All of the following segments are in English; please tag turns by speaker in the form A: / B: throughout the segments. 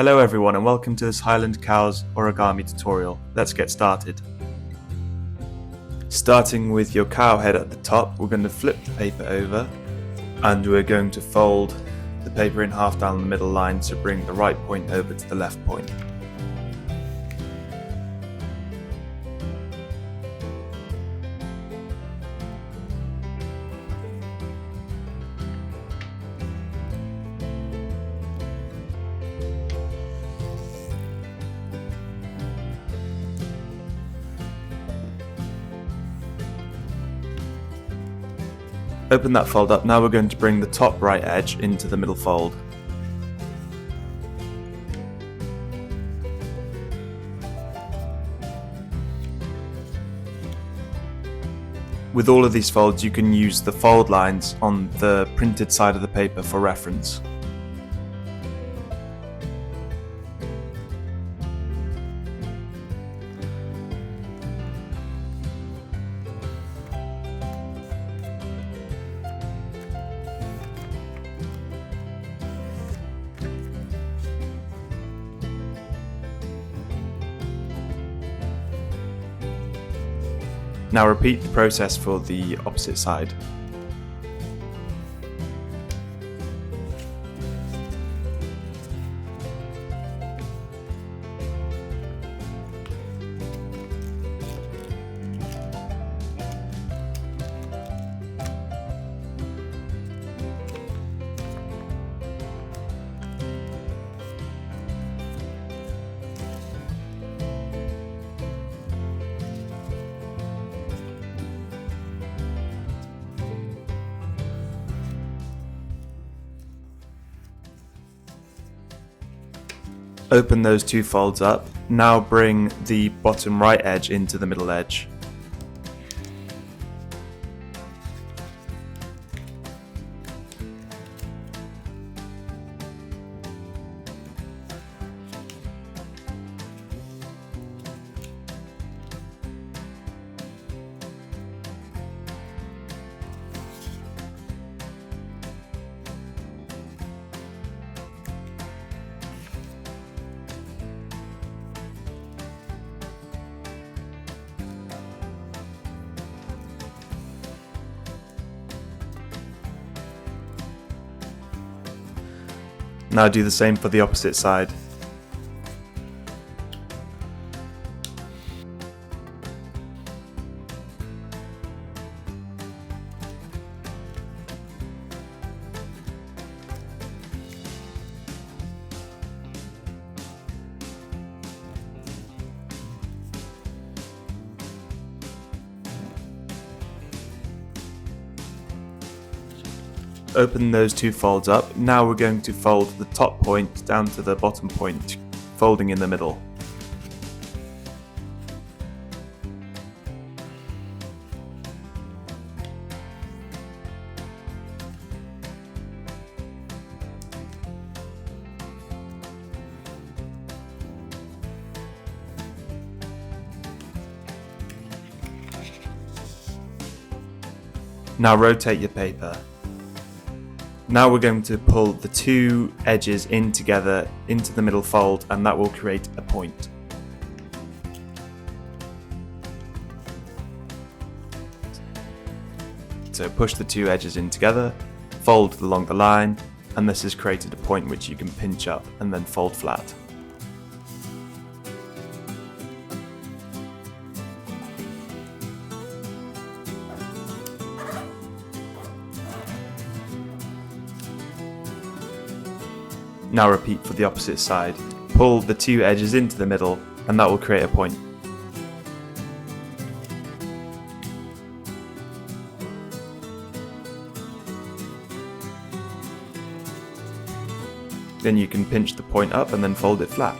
A: Hello everyone and welcome to this Highland Cows origami tutorial. Let's get started. Starting with your cow head at the top, we're going to flip the paper over and we're going to fold the paper in half down the middle line to bring the right point over to the left point. Open that fold up. Now we're going to bring the top right edge into the middle fold. With all of these folds, you can use the fold lines on the printed side of the paper for reference. Now repeat the process for the opposite side. Open those two folds up. Now bring the bottom right edge into the middle edge. Now do the same for the opposite side. Open those two folds up. Now we're going to fold the top point down to the bottom point, folding in the middle. Now rotate your paper. Now we're going to pull the two edges in together into the middle fold, and that will create a point. So push the two edges in together, fold along the line, and this has created a point which you can pinch up and then fold flat. Now repeat for the opposite side. Pull the two edges into the middle and that will create a point. Then you can pinch the point up and then fold it flat.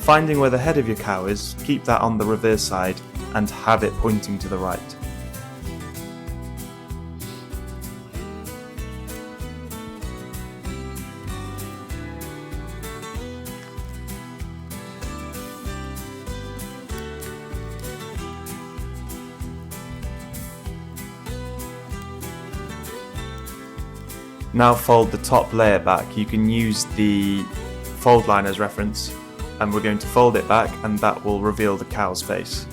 A: Finding where the head of your cow is, keep that on the reverse side and have it pointing to the right. Now fold the top layer back. You can use the fold line as reference, and we're going to fold it back, and that will reveal the cow's face.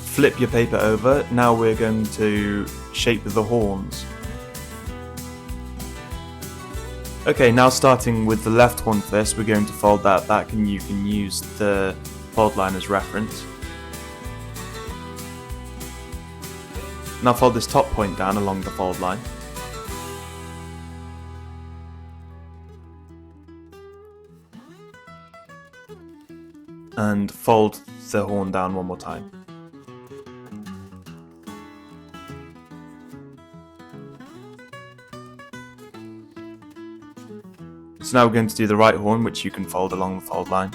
A: Flip your paper over. Now we're going to shape the horns. Okay, now starting with the left horn first, we're going to fold that back, and you can use the fold line as reference. Now fold this top point down along the fold line. And fold the horn down one more time. So now we're going to do the right horn, which you can fold along the fold line.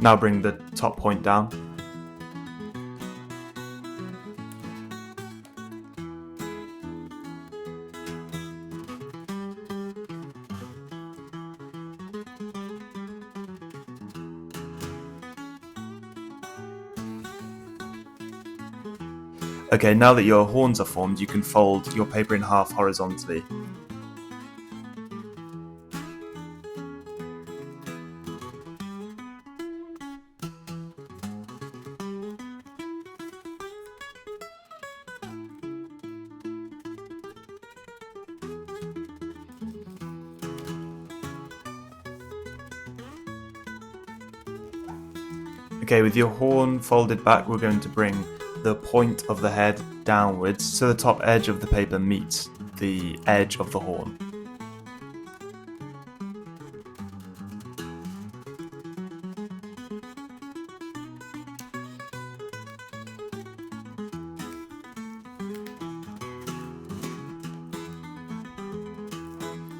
A: Now bring the top point down. Okay, now that your horns are formed, you can fold your paper in half horizontally. Okay, with your horn folded back, we're going to bring the point of the head downwards so the top edge of the paper meets the edge of the horn.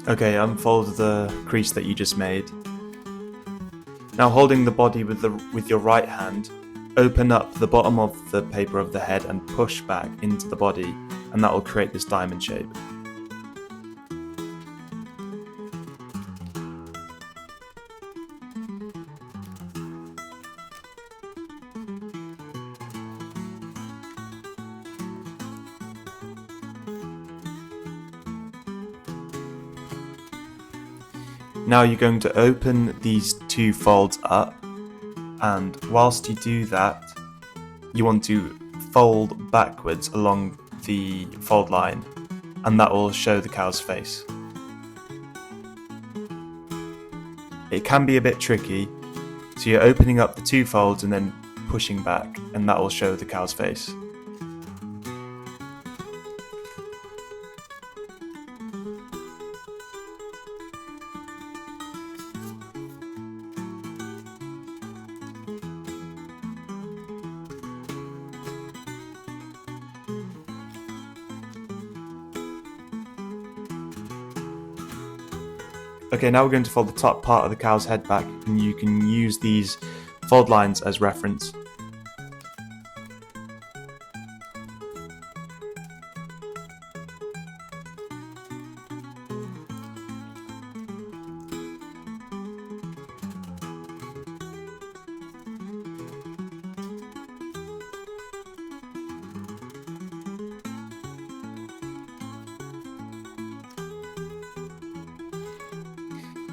A: Okay, unfold the crease that you just made. Now holding the body with your right hand, open up the bottom of the paper of the head and push back into the body, and that will create this diamond shape. Now you're going to open these two folds up, and whilst you do that, you want to fold backwards along the fold line, and that will show the cow's face. It can be a bit tricky, so you're opening up the two folds and then pushing back, and that will show the cow's face. Okay, now we're going to fold the top part of the cow's head back, and you can use these fold lines as reference.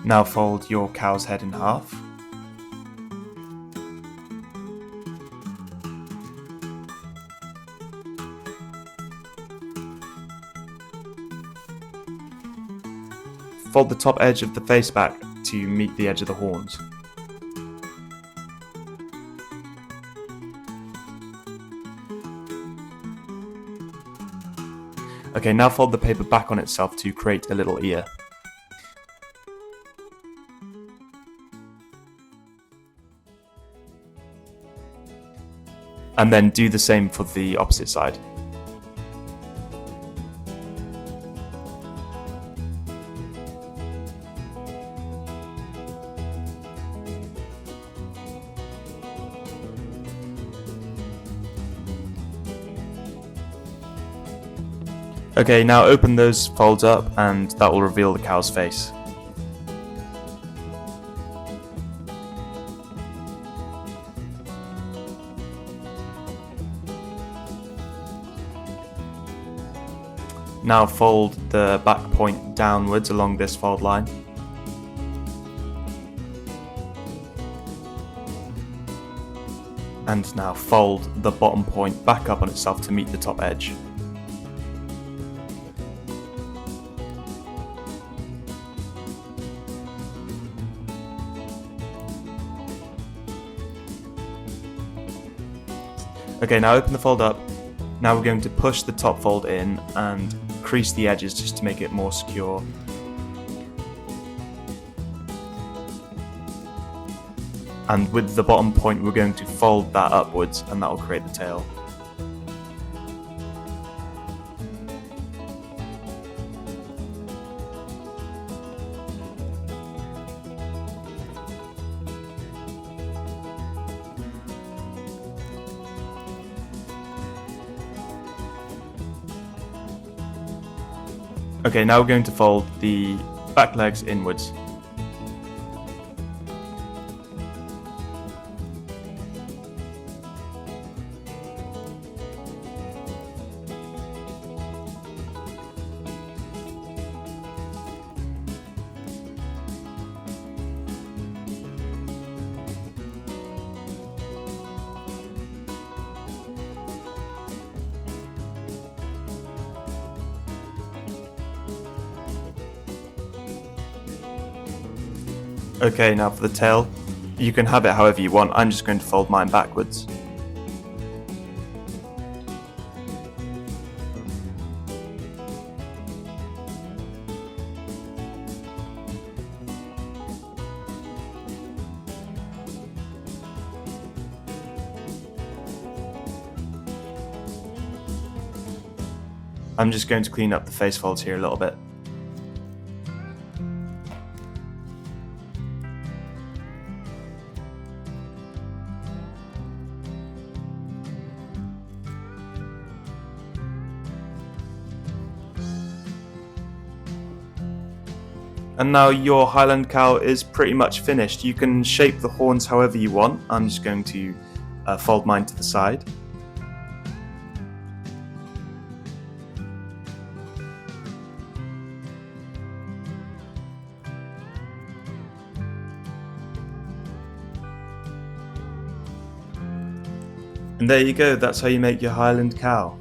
A: Now fold your cow's head in half. Fold the top edge of the face back to meet the edge of the horns. Okay, now fold the paper back on itself to create a little ear. And then do the same for the opposite side. Okay, now open those folds up and that will reveal the cow's face. Now fold the back point downwards along this fold line. And now fold the bottom point back up on itself to meet the top edge. Okay, now open the fold up. Now we're going to push the top fold in and crease the edges just to make it more secure. And with the bottom point we're going to fold that upwards and that will create the tail. Okay, now we're going to fold the back legs inwards. Okay, now for the tail, you can have it however you want. I'm just going to fold mine backwards. I'm just going to clean up the face folds here a little bit. And now your Highland cow is pretty much finished. You can shape the horns however you want. I'm just going to fold mine to the side. And there you go, that's how you make your Highland cow.